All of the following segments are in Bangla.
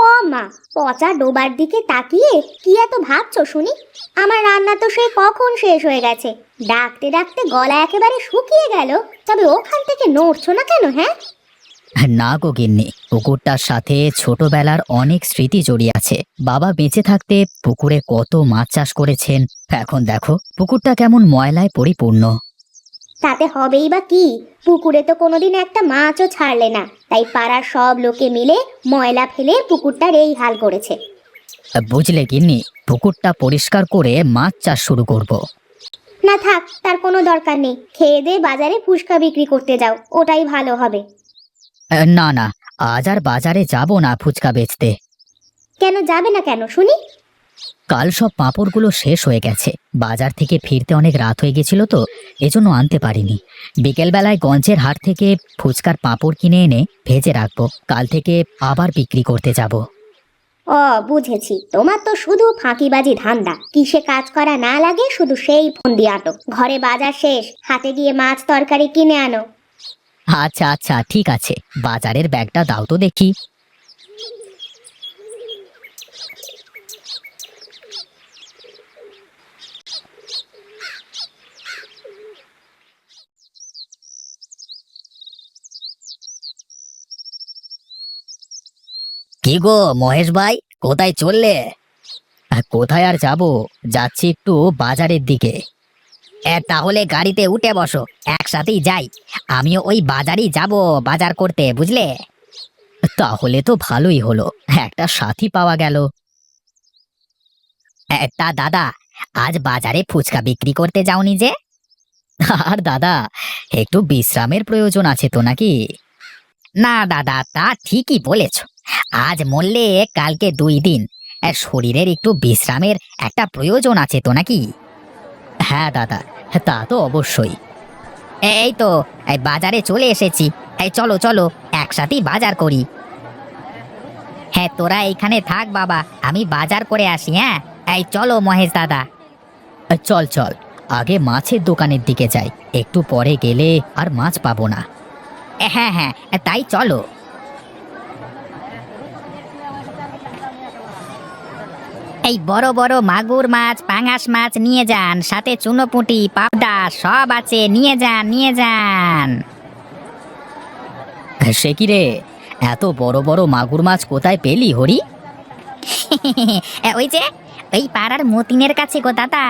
ও মা, পচা ডোবার দিকে তাকিয়ে কি এত ভাবছো শুনি? আমার রান্না তো সেই কখন শেষ হয়ে গেছে, ডাকতে ডাকতে গলা একেবারে শুকিয়ে গেল, তবে ওখান থেকে নড়ছো না কেন? হ্যাঁ, না গো গিন্নি, পুকুরটার সাথে ছোটবেলার অনেক স্মৃতি জড়িয়ে আছে। বাবা বেঁচে থাকতে পুকুরে কত মাছ চাষ করেছেন। এখন দেখো পুকুরটা কেমন ময়লায় পরিপূর্ণ। তাতে হবেই বা কি? পুকুরে তো কোনোদিন একটা মাছও ছাড়লে না, তাই পাড়ার সব লোকে মিলে ময়লা ফেলে পুকুরটার এই হাল করেছে। বুঝলে গিন্নি, পুকুরটা পরিষ্কার করে মাছ চাষ শুরু করব। না থাক, তার কোনো দরকার নেই। খেয়ে দে বাজারে ফুচকা বিক্রি করতে যাও, ওটাই ভালো হবে। না না, আজ আর বাজারে যাব না ফুচকা বেচতে। কেন যাবে না কেন শুনি? কাল সব পাঁপড়গুলো শেষ হয়ে গেছে। বাজার থেকে ফিরতে অনেক রাত হয়ে গেছিল তো, এজন্য আনতে পারিনি। বিকেলবেলায় গঞ্জের হাট থেকে ফুচকার পাঁপড় কিনে এনে ভেজে রাখবো, কাল থেকে আবার বিক্রি করতে যাব। ও বুঝেছি, তোমার তো শুধু ফাঁকিবাজি ধান্দা। কিসে কাজ করা না লাগে শুধু সেই ফোন দিয়ে আটো। ঘরে বাজার শেষ, হাটে গিয়ে মাছ তরকারি কিনে আনো। আচ্ছা আচ্ছা ঠিক আছে, বাজারের ব্যাগটা দাও তো দেখি। কি গো মহেশ ভাই, কোথায় চললে? কোথায় আর যাব, যাচ্ছি একটু বাজারের দিকে। তাহলে গাড়িতে উঠে বসো, একসাথেই যাই। আমিও ওই বাজারেই যাব বাজার করতে, বুঝলে? তাহলে তো ভালোই হলো, একটা সাথী পাওয়া গেল। তা দাদা, আজ বাজারে ফুচকা বিক্রি করতে যাওনি যে? আর দাদা, একটু বিশ্রামের প্রয়োজন আছে তো নাকি? না দাদা, তা ঠিকই বলেছ। আজ মরলে কালকে 2 দিন, শরীরের একটু বিশ্রামের একটা প্রয়োজন আছে তো নাকি? হ্যাঁ দাদা, তা তো অবশ্যই। এই তো, এই বাজারে চলে এসেছি। এই চলো চলো, একসাথেই বাজার করি। হ্যাঁ, তোরা এইখানে থাক বাবা, আমি বাজার করে আসি। হ্যাঁ, এই চলো মহেশ দাদা। চল চল, আগে মাছের দোকানের দিকে যাই, একটু পরে গেলে আর মাছ পাবো না। হ্যাঁ হ্যাঁ, তাই চলো। এই বড় বড় মাগুর মাছ, পাঙাশ মাছ নিয়ে যান, সাথে চুনোপুঁটি, পাবদা সব আছে, নিয়ে যান নিয়ে যান। সে কি রে, এত বড় বড় মাগুর মাছ কোথায় পেলি হরি? ওই যে ওই পাড়ার মতিনের কাছে গো দাদা,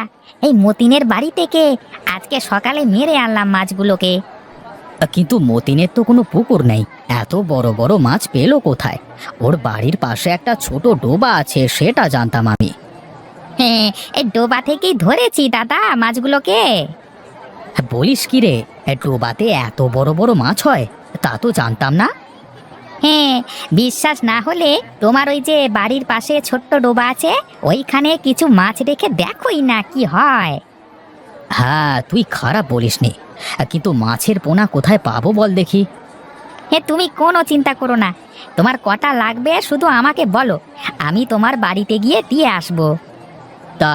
এই মতিনের বাড়ি থেকে আজকে সকালে মেরে আনলাম মাছগুলোকে। কিন্তু মতিনের তো কোনো পুকুর নেই, এত বড় বড় মাছ পেলো কোথায়? ওর বাড়ির পাশে একটা ছোট ডোবা আছে, সেটা জানতাম আমি। হ্যাঁ, এই ডোবা থেকেই ধরেছি দাদা মাছগুলোকে। বলিস কি রে, ডোবাতে এত বড় বড় মাছ হয়? তা তো জানতাম না। হ্যাঁ, বিশ্বাস না হলে তোমার ওই যে বাড়ির পাশে ছোট্ট ডোবা আছে, ওইখানে কিছু মাছ রেখে দেখোই না কি হয়। হ্যাঁ, তুই খারাপ বলিসনি, কিন্তু মাছের পোনা কোথায় পাবো বল দেখি? হে, তুমি কোনো চিন্তা করো না, তোমার কটা লাগবে শুধু আমাকে বলো, আমি তোমার বাড়িতে গিয়ে দিয়ে আসবো। তা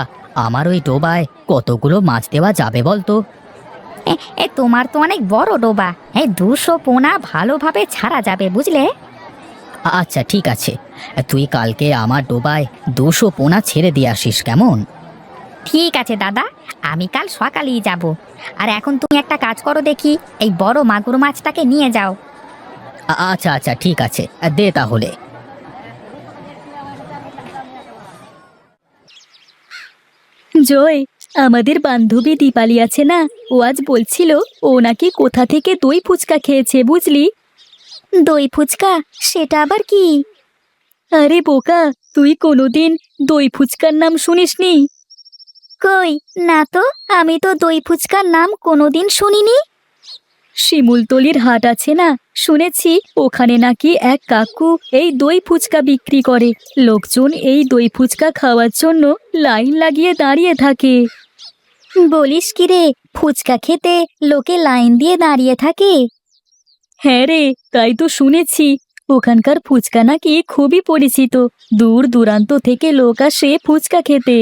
আমার ওই ডোবায় কতগুলো মাছ দেওয়া যাবে বলতো? তোমার তো অনেক বড় ডোবা, 200 পোনা ভালোভাবে ছাড়া যাবে, বুঝলে? আচ্ছা ঠিক আছে, তুই কালকে আমার ডোবায় 200 পোনা ছেড়ে দিয়ে আসিস, কেমন? ঠিক আছে দাদা, আমি কাল সকালেই যাব। আর এখন তুমি একটা কাজ করো দেখি, এই বড় মাগুর মাছটাকে নিয়ে যাও। আচ্ছা আচ্ছা ঠিক আছে, দে তাহলে। জয়, আমাদের বান্ধবী দীপালি আছে না, ও আজ বলছিল ও নাকি কোথা থেকে দই ফুচকা খেয়েছে, বুঝলি? দই ফুচকা? সেটা আবার কি? আরে বোকা, তুই কোনোদিন দই ফুচকার নাম শুনিসনি? কই না তো, আমি তো দই ফুচকার নাম কোনোদিন শুনিনি। শিমুলতলির হাট আছে না, শুনেছি ওখানে নাকি এক কাকু এই দই ফুচকা বিক্রি করে। লোকজন এই দই ফুচকা খাওয়ার জন্য লাইন লাগিয়ে দাঁড়িয়ে থাকে। বলিস কি রে, ফুচকা খেতে লোকে লাইন দিয়ে দাঁড়িয়ে থাকে? হ্যাঁ রে, তাই তো শুনেছি। ওখানকার ফুচকা নাকি খুবই পরিচিত, দূর দূরান্ত থেকে লোক আসে ফুচকা খেতে।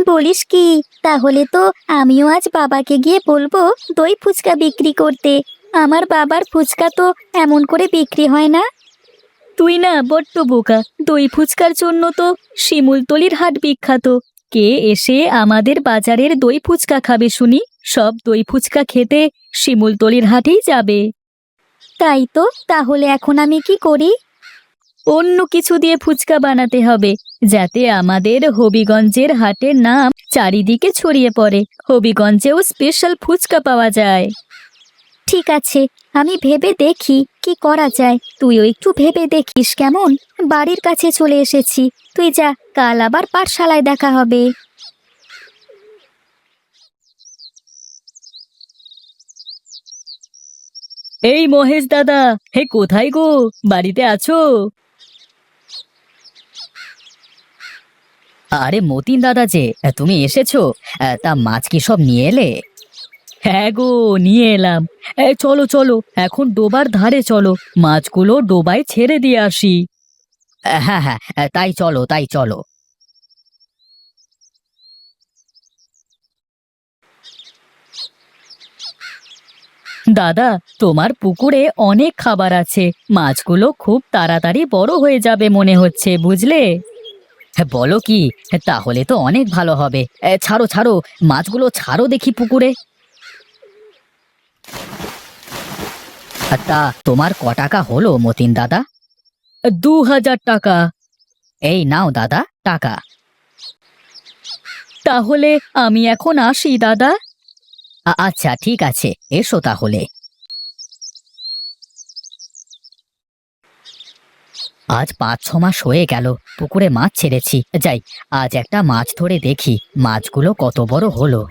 বলিস কি, তাহলে তো আমিও আজ বাবাকে গিয়ে বলবো দই ফুচকা বিক্রি করতে। আমার বাবার ফুচকা তো এমন করে বিক্রি হয় না। তুই না বড্ড বোকা। দই ফুচকার জন্য তো শিমুলতলির হাট বিখ্যাত। কে এসে আমাদের বাজারের দই ফুচকা খাবে শুনি? সব দই ফুচকা খেতে শিমুলতলির হাটেই যাবে। তাই তো, তাহলে এখন আমি কি করি? অন্য কিছু দিয়ে ফুচকা বানাতে হবে, যাতে আমাদের হবিগঞ্জের হাটের নাম চারিদিকে ছড়িয়ে পড়ে। হবিগঞ্জেও স্পেশাল ফুচকা পাওয়া যায়। ঠিক আছে, আমি ভেবে দেখি কি করা যায়। তুইও একটু ভেবে দেখিস কেমন? বাড়ির কাছে চলে এসেছি, তুই যা, কাল আবার পাঠশালায় দেখা হবে। এই মহেশ দাদা, হে কোথায় গো? বাড়িতে আছো? আরে মতিন দাদা যে, তুমি এসেছো? তা মাছ কি সব নিয়ে এলে? হ্যাঁ গো, নিয়ে এলাম। চলো চলো, এখন ডোবার ধারে চলো, মাছগুলো ডোবায় ছেড়ে দিয়ে আসি। হ্যাঁ হ্যাঁ, তাই চলো তাই চলো। দাদা, তোমার পুকুরে অনেক খাবার আছে, মাছগুলো খুব তাড়াতাড়ি বড় হয়ে যাবে মনে হচ্ছে, বুঝলে? বলো কি? তাহলে তো অনেক ভালো হবে। ছাড়ো ছাড়ো, মাছগুলো ছাড়ো দেখি পুকুরে। তা তোমার ক টাকা হলো মতিন দাদা? 2000 টাকা। এই নাও দাদা টাকা। তাহলে আমি এখন আসি দাদা। আচ্ছা ঠিক আছে, এসো তাহলে। আজ 5-6 মাস হয়ে গেল পুকুরে মাছ ছেড়েছি। যাই, আজ একটা মাছ ধরে দেখি মাছগুলো কত বড় হলো।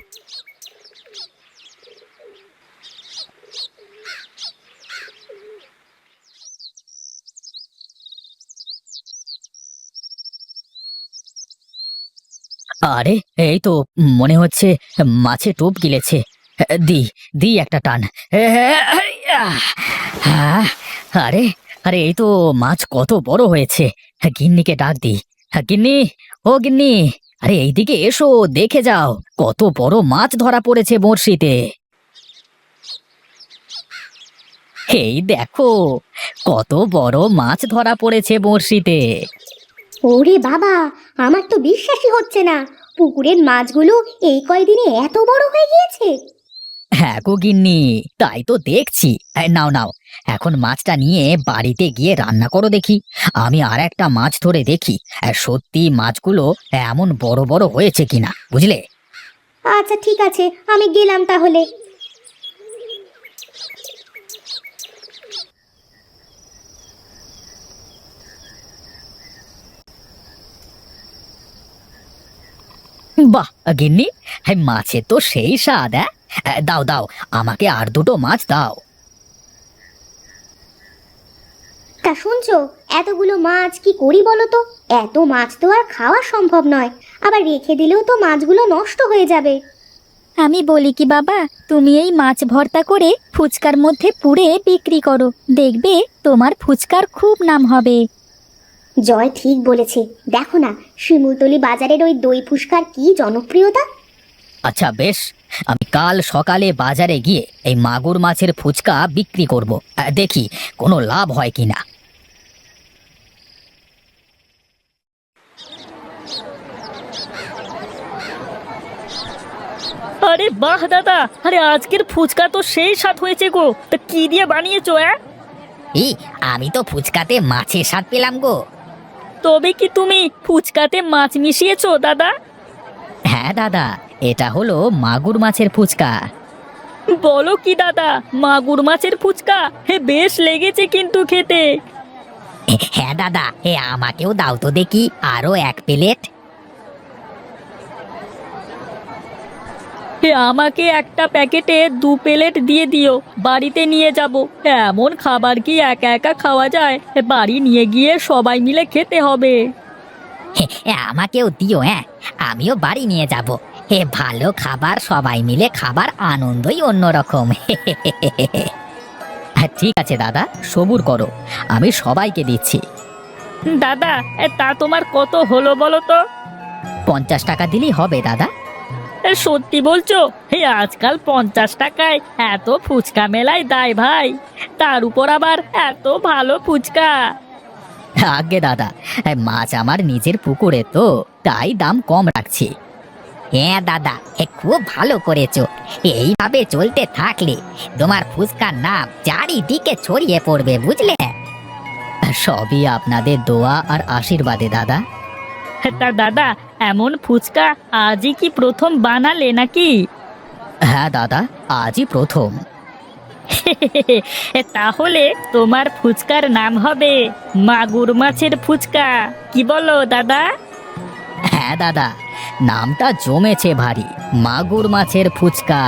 আরে এই তো মনে হচ্ছে মাছে টোপ গিলেছে। দি দি একটা টান। আহ, আরে আরে এই তো মাছ কত বড় হয়েছে। গিন্নিকে ডাক দি। গিন্নি, ও গিন্নি, আরে এইদিকে এসো, দেখে যাও কত বড় মাছ ধরা পড়েছে বড়শিতে। এই দেখো কত বড় মাছ ধরা পড়েছে বড়শিতে। ওরে বাবা, আমার তো বিশ্বাসই হচ্ছে না, পুকুরের মাছগুলো এই কয়দিনে এত বড় হয়ে গিয়েছে। হ্যাঁ গো গিন্নি, তাই তো দেখছি। নাও নাও, এখন মাছটা নিয়ে বাড়িতে গিয়ে রান্না করো দেখি। আমি আর একটা মাছ ধরে দেখি সত্যি মাছগুলো এমন বড় বড় হয়েছে কিনা, বুঝলে? আচ্ছা ঠিক আছে, আমি গেলাম তাহলে। বাহ গিন্নি, হ্যাঁ মাছের তো সেই স্বাদ। দাও দাও, আমাকে আর দুটো মাছ দাও। তা শুনছো, এতগুলো মাছ কি করি বলো তো? এত মাছ তো আর খাওয়া সম্ভব নয়, আবার রেখে দিলেও তো মাছগুলো নষ্ট হয়ে যাবে। আমি বলি কি বাবা, তুমি এই মাছ ভর্তা করে ফুচকার মধ্যে পুড়ে বিক্রি করো, দেখবে তোমার ফুচকার খুব নাম হবে। জয় ঠিক বলেছে, দেখো না শিমুলতলি বাজারের ওই দই ফুচকার কি জনপ্রিয়তা। আচ্ছা বেশ, আমি কাল সকালে বাজারে গিয়ে এই মাগুর মাছের ফুচকা বিক্রি করব। দেখি কোনো লাভ হয় কিনা। আরে বাহ দাদা, আরে আজকের ফুচকা তো সেই স্বাদ হয়েছে গো। তা কি দিয়ে বানিয়েছো? আমি তো ফুচকাতে মাছের স্বাদ পেলাম গো। তবে কি তুমি ফুচকাতে মাছ মিশিয়েছো দাদা? হ্যাঁ দাদা, এটা হলো মাগুর মাছের ফুচকা। বলো কি দাদা, মাগুর মাছের ফুচকা? হে, বেশ লেগেছে কিন্তু খেতে। হ্যাঁ দাদা, আমাকেও দাও তো দেখি আরো 1 প্লেট। হে, আমাকে একটা প্যাকেটে 2 প্লেট দিয়ে দিও, বাড়িতে নিয়ে যাব। এমন খাবার কি একা একা খাওয়া যায়? বাড়ি নিয়ে গিয়ে সবাই মিলে খেতে হবে। আমাকেও দিও, আমিও বাড়ি নিয়ে যাব। ভালো খাবার, সবাই মিলে খাবার আনন্দই অন্যরকম। ঠিক আছে দাদা, সবুর করো, আমি সবাইকে দিচ্ছি। দাদা, তা তোমার কত হলো বলো তো? 50 টাকা দিলেই হবে দাদা। সত্যি বলছো? হে, আজকাল 50 টাকায় এত ফুচকা মেলায় দেয় ভাই, তার উপর আবার এত ভালো ফুচকা। আগে দাদা, মাছ আমার নিজের পুকুরে তো, তাই দাম কম রাখছি। হ্যাঁ দাদা, খুব ভালো করেছো। এইভাবে চলতে থাকলে তোমার ফুচকার নাম চারিদিকে ছড়িয়ে পড়বে, বুঝলে? সবই আপনাদের দোয়া আর আশীর্বাদে দাদা। তা দাদা, এমন ফুচকা আজই কি প্রথম বানালে নাকি? হ্যাঁ দাদা, আজই প্রথম। তাহলে তোমার ফুচকার নাম হবে মাগুর মাছের ফুচকা, কি বলো দাদা? হ্যাঁ দাদা, নামটা জমেছে ভারী, মাগুর মাছের ফুচকা।